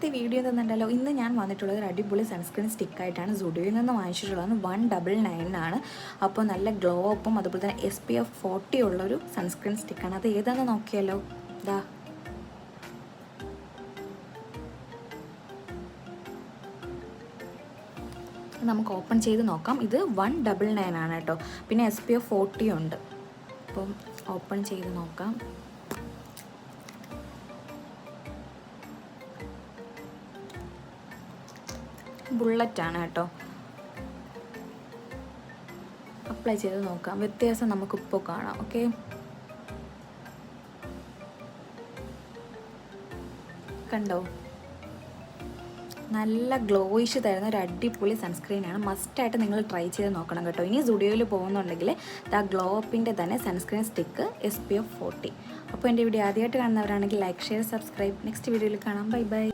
ഇന്നത്തെ വീഡിയോ തന്നിട്ടുണ്ടല്ലോ. ഇന്ന് ഞാൻ വന്നിട്ടുള്ളത് ഒരു അടിപൊളി സൺസ്ക്രീൻ സ്റ്റിക്കായിട്ടാണ്. സുഡിയോയിൽ നിന്ന് വാങ്ങിച്ചിട്ടുള്ളത് 199 ആണ്. അപ്പോൾ നല്ല ഗ്ലോ അപ്പും അതുപോലെ തന്നെ SPF 40 ഉള്ളൊരു സൺസ്ക്രീൻ സ്റ്റിക്കാണ്. അത് ഏതാണെന്ന് നോക്കിയാലോ. ഇതാ നമുക്ക് ഓപ്പൺ ചെയ്ത് നോക്കാം. ഇത് 199 ആണ് കേട്ടോ. പിന്നെ SPF 40 ഉണ്ട്. അപ്പം ഓപ്പൺ ചെയ്ത് നോക്കാം. ബുള്ളറ്റാണ് കേട്ടോ. അപ്ലൈ ചെയ്ത് നോക്കാം. വ്യത്യാസം നമുക്കിപ്പോൾ കാണാം. ഓക്കെ, കണ്ടോ? നല്ല ഗ്ലോയിഷ് തരുന്ന ഒരു അടിപൊളി സൺസ്ക്രീനാണ്. മസ്റ്റായിട്ട് നിങ്ങൾ ട്രൈ ചെയ്ത് നോക്കണം കേട്ടോ. ഇനി സ്റ്റുഡിയോയിൽ പോകുന്നുണ്ടെങ്കിൽ ദ ഗ്ലോ അപ്പിൻ്റെ തന്നെ സൺസ്ക്രീൻ സ്റ്റിക്ക് SPF 40. അപ്പോൾ എൻ്റെ വീഡിയോ ആദ്യമായിട്ട് കാണുന്നവരാണെങ്കിൽ ലൈക്ക്, ഷെയർ, സബ്സ്ക്രൈബ്. നെക്സ്റ്റ് വീഡിയോയിൽ കാണാം. Bye bye.